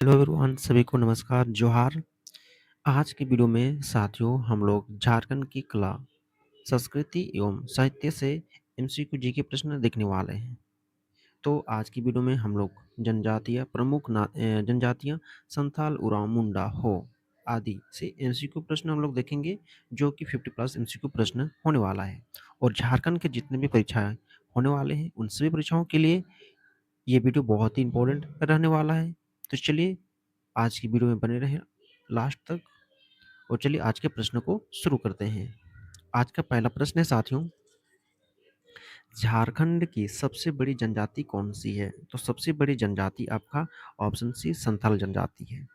Hello everyone, सभी को नमस्कार, जोहार। आज की वीडियो में साथियों हम लोग झारखंड की कला, संस्कृति एवं साहित्य से एमसीक्यू जीके प्रश्न देखने वाले हैं। तो आज की वीडियो में हम लोग जनजातियां संथाल, उरांव, मुंडा, हो आदि से एमसीक्यू प्रश्न हम लोग देखेंगे, जो कि 50 प्लस एमसीक्यू प्रश्न होने वाला है। और झारखंड के जितने भी परीक्षाएं होने वाले हैं उन सभी परीक्षाओं के लिए ये वीडियो बहुत ही इंपॉर्टेंट रहने वाला है। तो चलिए आज की वीडियो में बने रहें लास्ट तक। और चलिए आज के प्रश्न को शुरू करते हैं। आज का पहला प्रश्न है साथियों, झारखंड की सबसे बड़ी जनजाति कौन सी है? तो सबसे बड़ी जनजाति आपका ऑप्शन सी संथाल जनजाति है।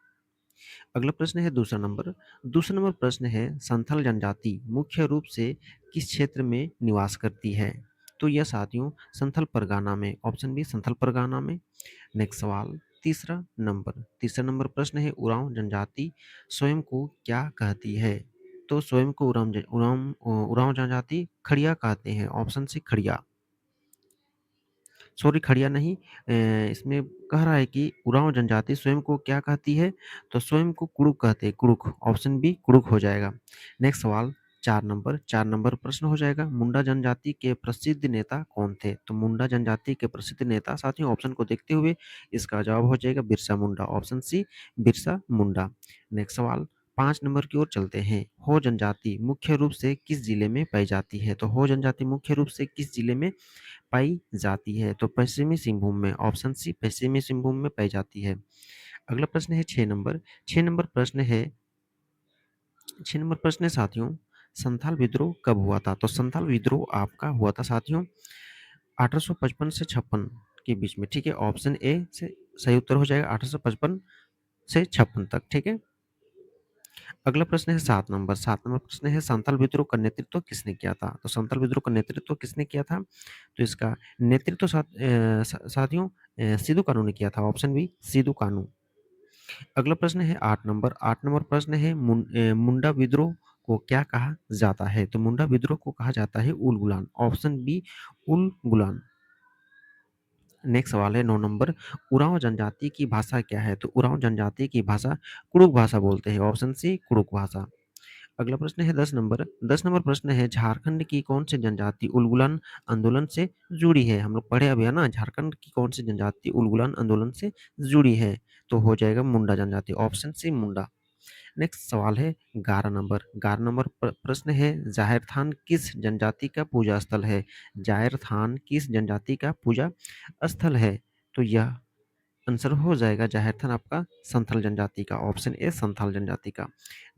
अगला प्रश्न है दूसरा नंबर प्रश्न है, संथाल जनजाति मुख्य रूप से किस क्षेत्र में निवास करती है? तो यह साथियों संथाल परगना में, ऑप्शन बी संथाल परगना में। नेक्स्ट सवाल, तीसरा नंबर प्रश्न है, उरांव जनजाति स्वयं को क्या कहती है? तो स्वयं को उरांव जनजाति खड़िया कहते हैं, ऑप्शन सी खड़िया। सॉरी, खड़िया नहीं, इसमें कह रहा है कि उरांव जनजाति स्वयं को क्या कहती है? तो स्वयं को कुड़ुक कहते हैं, कुड़ुक, ऑप्शन बी कुड़ुक हो जाएगा। नेक्स्ट सवाल, 4 नंबर प्रश्न हो जाएगा, मुंडा जनजाति के प्रसिद्ध नेता कौन थे? तो मुंडा जनजाति के प्रसिद्ध नेता साथियों, ऑप्शन को देखते हुए इसका जवाब हो जाएगा Birsa Munda, option C Birsa Munda. Next सवाल, 5 नंबर की ओर चलते हैं, हो जनजाति मुख्य रूप से किस जिले में पाई जाती है? तो हो जनजाति मुख्य रूप से किस जिले में पाई जाती है? तो पश्चिमी सिंहभूम में, ऑप्शन सी पश्चिमी सिंहभूम में पाई जाती है। अगला प्रश्न है 6 नंबर। 6 नंबर प्रश्न है साथियों, संथाल विद्रोह कब हुआ था? तो संथाल विद्रोह आपका हुआ था साथियों 1855 से 56 के बीच में, ठीक है। ऑप्शन ए से सही उत्तर हो जाएगा 1855 से 56 तक, ठीक है। अगला प्रश्न है 7 नंबर प्रश्न है, संथाल विद्रोह का नेतृत्व किसने किया था? तो संथाल विद्रोह का नेतृत्व किसने किया था? तो इसका नेतृत्व साथियों सिद्धू कानू ने किया था, ऑप्शन बी सिद्धू कानू। अगला प्रश्न है 8 नंबर प्रश्न है, मुंडा विद्रोह को क्या कहा जाता है? तो मुंडा विद्रोह को कहा जाता है उल गुलान, ऑप्शन बी उल गुलान। नेक्स्ट सवाल है 9 नंबर, उरांव जनजाति की भाषा क्या है? तो उरांव जनजाति की भाषा कुड़ुक भाषा बोलते हैं, ऑप्शन सी कुड़ुक भाषा। अगला प्रश्न है 10 नंबर प्रश्न है, झारखंड की कौन सी जनजाति उलगुलान आंदोलन से जुड़ी है? हम लोग पढ़े अभी है ना, झारखंड की कौन सी जनजाति उलगुलान आंदोलन से जुड़ी है? तो हो जाएगा मुंडा जनजाति, ऑप्शन सी मुंडा। नेक्स्ट सवाल है 11 नंबर प्रश्न है, जाहिर थान किस जनजाति का पूजा स्थल है? जाहिर थान किस जनजाति का पूजा स्थल है? तो यह आंसर हो जाएगा जाहिर थान आपका संथाल जनजाति का, ऑप्शन ए संथाल जनजाति का।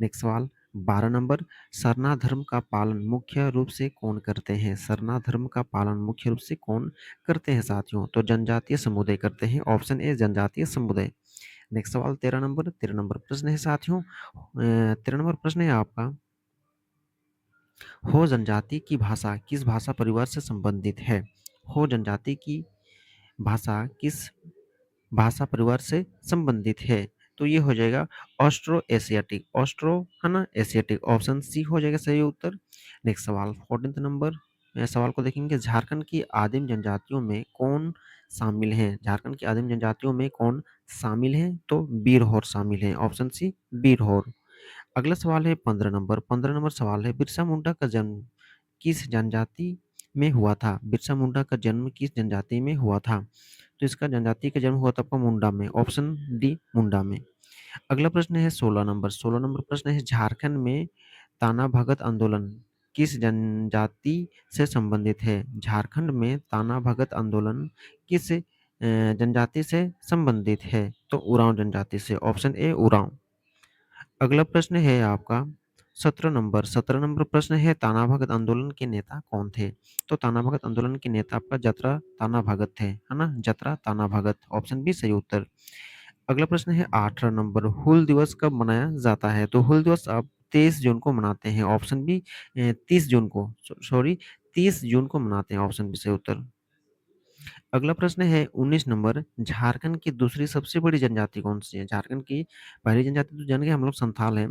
नेक्स्ट सवाल 12 नंबर, सरना धर्म का पालन मुख्य रूप से कौन करते हैं? सरना धर्म का पालन मुख्य रूप से कौन करते हैं साथियों? तो जनजातीय समुदाय करते हैं, ऑप्शन ए जनजातीय समुदाय। नेक्स्ट सवाल 13 नंबर प्रश्न है साथियों, 13 नंबर प्रश्न है आपका, हो जनजाति की भाषा किस भाषा परिवार से संबंधित है? हो जनजाति की भाषा किस भाषा परिवार से संबंधित है? तो ये हो जाएगा ऑस्ट्रो एशियाटिक, ऑस्ट्रो है ना एशियाटिक, ऑप्शन सी हो जाएगा सही उत्तर। नेक्स्ट सवाल 14 नंबर सवाल को देखेंगे, झारखंड की आदिम जनजातियों में कौन शामिल है? झारखंड की आदिम जनजातियों में कौन शामिल है? तो बीरहोर शामिल है, ऑप्शन सी बीरहोर। अगला सवाल है 15 नंबर सवाल है, बिरसा मुंडा का जन्म किस जनजाति में हुआ था? बिरसा मुंडा का जन्म किस जनजाति में हुआ था? तो इसका जनजाति का जन्म हुआ था आपका मुंडा में, ऑप्शन डी मुंडा में। अगला प्रश्न है 16 नंबर प्रश्न है, झारखंड में ताना भगत आंदोलन किस जनजाति से संबंधित है? झारखंड में ताना भगत आंदोलन किस जनजाति से संबंधित है? तो उरांव जनजाति से, ऑप्शन ए उरांव। अगला प्रश्न है आपका 17 नंबर प्रश्न है, ताना भगत आंदोलन के नेता कौन थे? तो ताना भगत आंदोलन के नेता आपका जतरा ताना भगत थे, है ना, जतरा ताना भगत, ऑप्शन बी सही उत्तर। अगला प्रश्न है 18 नंबर, हुल दिवस कब मनाया जाता है? तो हुल दिवस आप 23 जून को मनाते हैं, ऑप्शन बी 30 जून को, सॉरी 30 जून को मनाते हैं, ऑप्शन बी सही उत्तर। अगला प्रश्न है 19 नंबर, झारखंड की दूसरी सबसे बड़ी जनजाति कौन सी है? झारखंड की पहली जनजाति तो जान गए हम लोग संथाल है,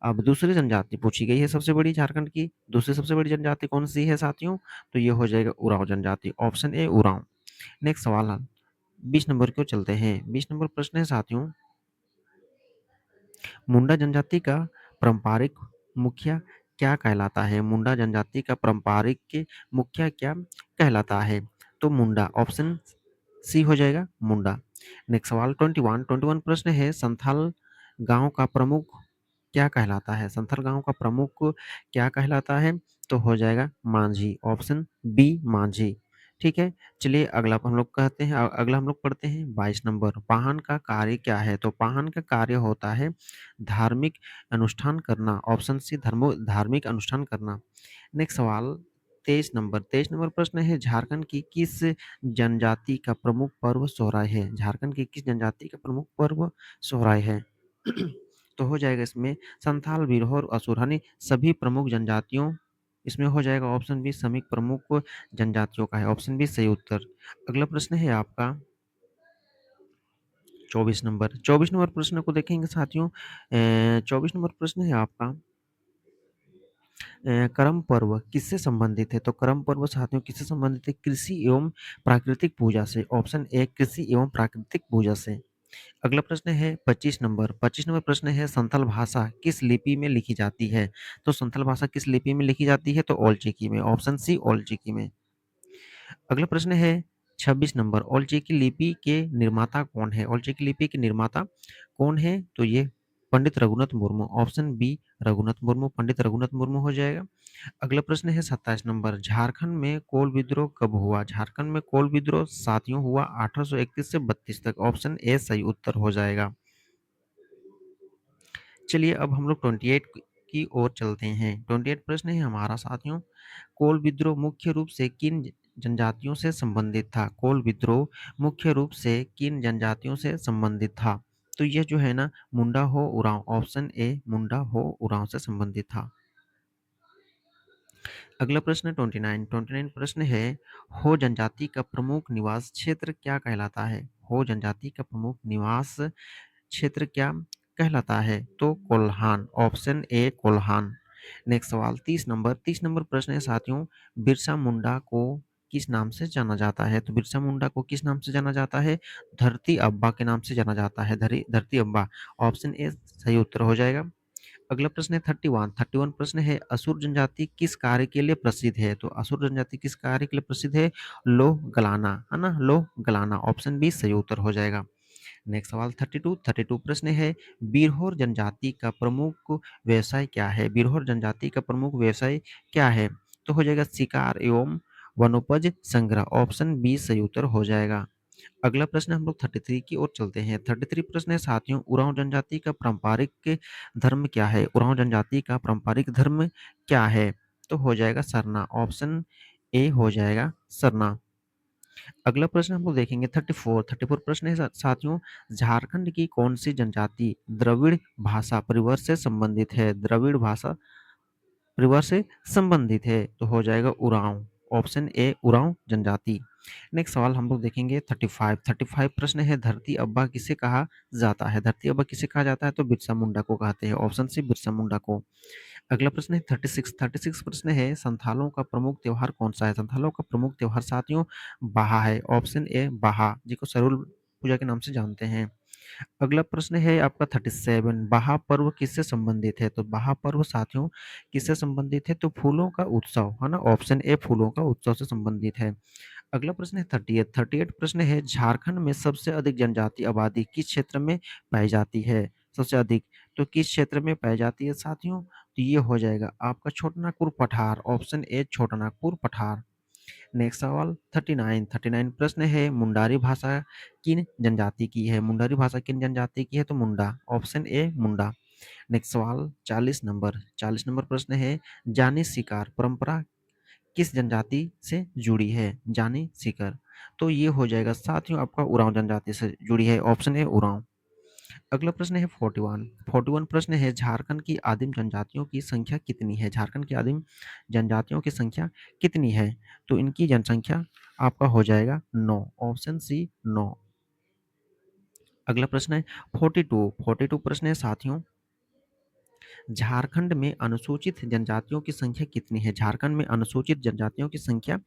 अब दूसरी जनजाति पूछी गई है सबसे बड़ी, झारखंड की दूसरी सबसे बड़ी जनजाति कौन सी है साथियों? तो ये हो जाएगा उरांव जनजाति, ऑप्शन ए उरांव। नेक्स्ट सवाल है 20 नंबर को चलते हैं, 20 नंबर प्रश्न है साथियों, मुंडा जनजाति का पारंपरिक मुखिया क्या कहलाता है? मुंडा जनजाति का पारंपरिक मुखिया क्या कहलाता है? तो मुंडा, ऑप्शन सी हो जाएगा मुंडा। नेक्स्ट सवाल 21 प्रश्न है, संथाल गांव का प्रमुख क्या कहलाता है? संथाल गांव का प्रमुख क्या कहलाता है? तो हो जाएगा मांझी, ऑप्शन बी मांझी। ठीक है, चलिए अगला हम लोग कहते हैं, अगला हम लोग पढ़ते हैं 22 नंबर, पाहन का कार्य क्या है? तो पाहन का कार्य होता है धार्मिक अनुष्ठान करना, ऑप्शन सी धार्मिक अनुष्ठान करना। नेक्स्ट सवाल 23 नंबर प्रश्न है, झारखंड की किस जनजाति का प्रमुख पर्व सोहराय है? झारखंड की किस जनजाति का प्रमुख पर्व सोहराय है? तो हो जाएगा इसमें संथाल, बिरहोर, असुर सभी प्रमुख जनजातियों, इसमें हो जाएगा ऑप्शन बी सभी प्रमुख जनजातियों का है, ऑप्शन बी सही उत्तर। अगला प्रश्न है आपका 24 नंबर प्रश्न को देखेंगे साथियों। 24 नंबर प्रश्न है आपका, करम पर्व किससे संबंधित है? तो करम पर्व साथियों किससे संबंधित है? कृषि एवं प्राकृतिक पूजा से, ऑप्शन ए कृषि एवं प्राकृतिक पूजा से। अगला प्रश्न है 25 नंबर प्रश्न है, संथाल भाषा किस लिपि में लिखी जाती है? तो संथाल भाषा किस लिपि में लिखी जाती है? तो ओल्ड चिकी में, ऑप्शन सी ओल्ड चिकी में। अगला प्रश्न है 26 नंबर, ओल्ड चिकी लिपि के निर्माता कौन है? ओल्ड चिकी लिपि के निर्माता कौन है? तो ये पंडित रघुनाथ मुर्मू, ऑप्शन बी रघुनाथ मुर्मू, पंडित रघुनाथ मुर्मू हो जाएगा। अगला प्रश्न है 27 नंबर, झारखंड में कोल विद्रोह कब हुआ? झारखंड में कोल विद्रोह साथियों हुआ 1831 से 32 तक, ऑप्शन ए सही उत्तर हो जाएगा। चलिए अब हम लोग 28 की ओर चलते हैं। 28 प्रश्न है हमारा साथियों, कोल विद्रोह मुख्य रूप से किन जनजातियों से संबंधित था? कोल विद्रोह मुख्य रूप से किन जनजातियों से संबंधित था? तो ये जो है ना मुंडा हो उरांव, ऑप्शन ए मुंडा हो उरांव से संबंधित था। अगला प्रश्न 29 प्रश्न है, हो जनजाति का प्रमुख निवास क्षेत्र क्या कहलाता है? हो जनजाति का प्रमुख निवास क्षेत्र क्या कहलाता है? तो Kolhan, option A Kolhan. Next सवाल 30 नंबर प्रश्न है साथियों, बिरसा मुंडा को किस नाम से जाना जाता है? तो बिरसा मुंडा को किस नाम से जाना जाता है? धरती अब्बा के नाम से जाना जाता है, धरती अब्बा, ऑप्शन ए सही उत्तर हो जाएगा। अगला प्रश्न है 31 प्रश्न है, असुर जनजाति किस कार्य के लिए प्रसिद्ध है? तो असुर जनजाति किस कार्य के लिए प्रसिद्ध है? लोह गलाना, है ना, लोह गलाना, ऑप्शन बी सही उत्तर हो जाएगा। नेक्स्ट सवाल 32 प्रश्न है, बिरहोर जनजाति का प्रमुख व्यवसाय क्या है? बिरहोर जनजाति का प्रमुख व्यवसाय क्या है? तो हो जाएगा शिकार एवं वनोपज संग्रह, ऑप्शन बी सही उत्तर हो जाएगा। अगला प्रश्न हम लोग 33 की ओर चलते हैं। 33 प्रश्न है साथियों, उरांव जनजाति का पारंपरिक धर्म क्या है? उरांव जनजाति का पारंपरिक धर्म क्या है? तो हो जाएगा सरना, ऑप्शन ए हो जाएगा सरना। अगला प्रश्न हम लोग देखेंगे 34 प्रश्न है साथियों, झारखंड की कौन सी जनजाति द्रविड़ भाषा परिवार से संबंधित है? द्रविड़ भाषा परिवार से संबंधित है, तो हो जाएगा उरांव, ऑप्शन ए उरांव जनजाति। नेक्स्ट सवाल हम लोग देखेंगे 35 प्रश्न है, धरती अब्बा किसे कहा जाता है? धरती अब्बा किसे कहा जाता है? तो बिरसा मुंडा को कहते हैं, ऑप्शन सी बिरसा मुंडा को। अगला प्रश्न है 36 प्रश्न है, संथालों का प्रमुख त्योहार कौन सा है? संथालों का प्रमुख त्योहार साथियों बाहा है, ऑप्शन ए बाहा, जिसको सरूल पूजा के नाम से जानते हैं। अगला प्रश्न है आपका 37, बाहा पर्व किससे संबंधित है? तो बाहा पर्व साथियों किससे संबंधित है? तो फूलों का उत्सव, है ना, ऑप्शन ए फूलों का उत्सव से संबंधित है। अगला प्रश्न है 38 प्रश्न है, झारखंड में सबसे अधिक जनजाति आबादी किस क्षेत्र में पाई जाती है? सबसे अधिक, तो किस क्षेत्र में पाई जाती है साथियों? तो ये हो जाएगा आपका छोटानागपुर पठार, ऑप्शन ए छोटानागपुर पठार। नेक्स्ट सवाल 39 प्रश्न है, मुंडारी भाषा किन जनजाति की है? मुंडारी भाषा किन जनजाति की है? तो मुंडा, ऑप्शन ए मुंडा। नेक्स्ट सवाल 40 नंबर प्रश्न है, जानी शिकार परंपरा किस जनजाति से जुड़ी है? जानी शिकार, तो ये हो जाएगा साथियों आपका उरांव जनजाति से जुड़ी है, ऑप्शन ए उरांव। अगला प्रश्न है 41 प्रश्न है, झारखंड की आदिम जनजातियों की संख्या कितनी है? झारखंड की आदिम जनजातियों की संख्या कितनी है? तो इनकी जनसंख्या आपका हो जाएगा 9, ऑप्शन सी 9। अगला प्रश्न है 42 प्रश्न है साथियों, झारखंड में अनुसूचित जनजातियों की संख्या कितनी है? झारखंड में अनुसूचित जनजातियों की संख्या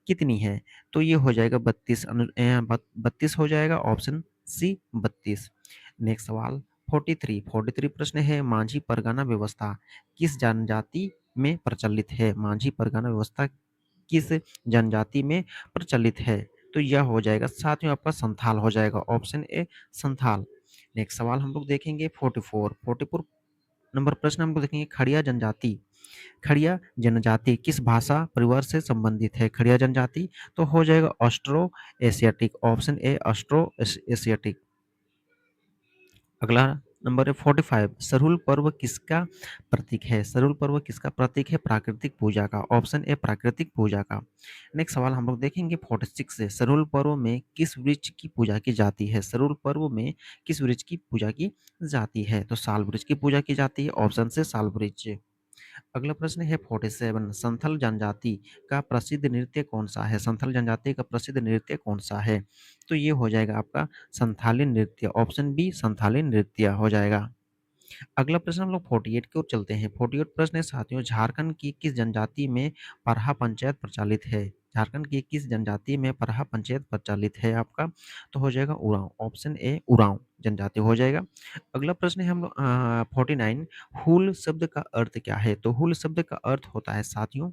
कितनी है? तो ये हो जाएगा 32 हो जाएगा, ऑप्शन सी 32। नेक्स्ट सवाल 43 प्रश्न है मांझी परगना व्यवस्था किस जनजाति में प्रचलित है? मांझी परगना व्यवस्था किस जनजाति में प्रचलित है? तो यह हो जाएगा साथियों आपका संथाल हो जाएगा, ऑप्शन ए संथाल। नेक्स्ट सवाल हम लोग देखेंगे 44 नंबर प्रश्न हम लोग देखेंगे खड़िया जनजाति किस भाषा परिवार से संबंधित है? खड़िया जनजाति तो हो जाएगा Austro Asiatic, option A Austro Asiatic. अगला नंबर है 45 सरहुल पर्व किसका प्रतीक है? सरहुल पर्व किसका प्रतीक है? प्राकृतिक पूजा का, ऑप्शन ए प्राकृतिक पूजा का। नेक्स्ट सवाल हम लोग देखेंगे 46 से सरहुल पर्व में किस वृक्ष की पूजा की जाती है? सरहुल पर्व में किस वृक्ष की पूजा की जाती है? तो साल वृक्ष की पूजा की जाती है, ऑप्शन से साल वृक्ष। अगला प्रश्न है 47 संथल जनजाति का प्रसिद्ध नृत्य कौन सा है? संथल जनजाति का प्रसिद्ध नृत्य कौन सा है? तो ये हो जाएगा आपका संथाली नृत्य, ऑप्शन बी संथाली नृत्य हो जाएगा। अगला प्रश्न हम लोग 48 की ओर चलते हैं। 48 प्रश्न है साथियों झारखंड की किस जनजाति में परहा पंचायत प्रचलित है? झारखंड की किस जनजाति में परहा पंचायत प्रचलित है आपका? तो हो जाएगा उरांव, ऑप्शन ए उरांव जनजाति हो जाएगा। अगला प्रश्न है हम लोग 49 हुल शब्द का अर्थ क्या है? तो हुल शब्द का अर्थ होता है साथियों,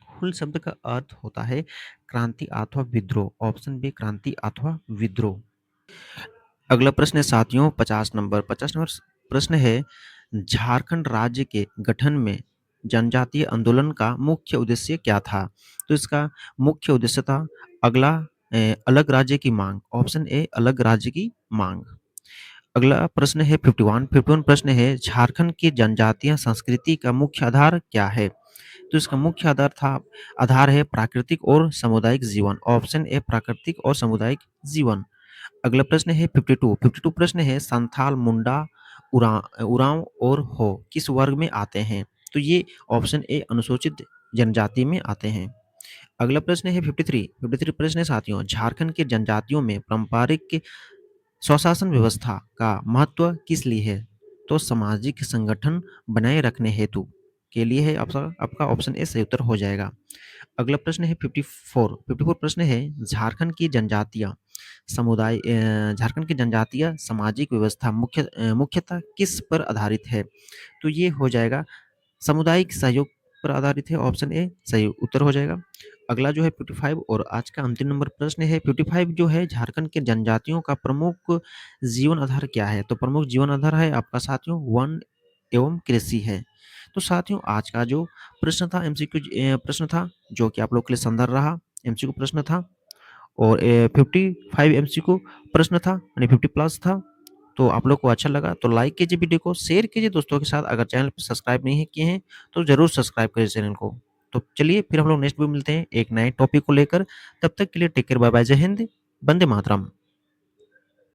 हुल शब्द का अर्थ होता है क्रांति अथवा विद्रोह, ऑप्शन बी क्रांति अथवा विद्रोह। अगला प्रश्न है साथियों 50 नंबर प्रश्न है झारखंड राज्य के गठन में जनजातीय आंदोलन का मुख्य उद्देश्य क्या था? तो इसका मुख्य उद्देश्य था अलग राज्य की मांग, ऑप्शन ए अलग राज्य की मांग। अगला प्रश्न है 51 प्रश्न है झारखंड की जनजातीय संस्कृति का मुख्य आधार क्या है? तो इसका मुख्य आधार है प्राकृतिक और सामुदायिक जीवन, ऑप्शन ए प्राकृतिक और सामुदायिक जीवन। अगला प्रश्न है 52 प्रश्न है संथाल, मुंडा, उरांव और हो किस वर्ग में आते हैं? तो ये ऑप्शन ए अनुसूचित जनजाति में आते हैं। अगला प्रश्न है 53 प्रश्न है साथियों झारखंड के जनजातियों में पारंपरिक स्वशासन व्यवस्था का महत्व किस लिए है? तो सामाजिक संगठन बनाए रखने हेतु के लिए है, आपका ऑप्शन ए सही उत्तर हो जाएगा। अगला प्रश्न है 54 प्रश्न है झारखंड की जनजातीय सामाजिक व्यवस्था मुख्यतः किस पर आधारित है? तो ये हो जाएगा सामुदायिक सहयोग पर आधारित है, ऑप्शन ए सही उत्तर हो जाएगा। अगला जो है 55 और आज का अंतिम नंबर प्रश्न है 55 जो है झारखंड के जनजातियों का प्रमुख जीवन आधार क्या है? तो प्रमुख जीवन आधार है आपका साथियों वन एवं कृषि है। तो साथियों आज का जो प्रश्न था एमसीक्यू प्रश्न था जो कि आप लोग के लिए संदर्भ रहा, एमसीक्यू प्रश्न था और 55 एमसीक्यू प्रश्न था यानी 50 प्लस था। तो आप लोग को अच्छा लगा तो लाइक कीजिए वीडियो को, शेयर कीजिए दोस्तों के साथ। अगर चैनल पर सब्सक्राइब नहीं किए हैं तो जरूर सब्सक्राइब करिए चैनल को। तो चलिए फिर हम लोग नेक्स्ट वीडियो मिलते हैं एक नए टॉपिक को लेकर। तब तक के लिए टेक केयर, बाय बाय, जय हिंद, वंदे मातरम।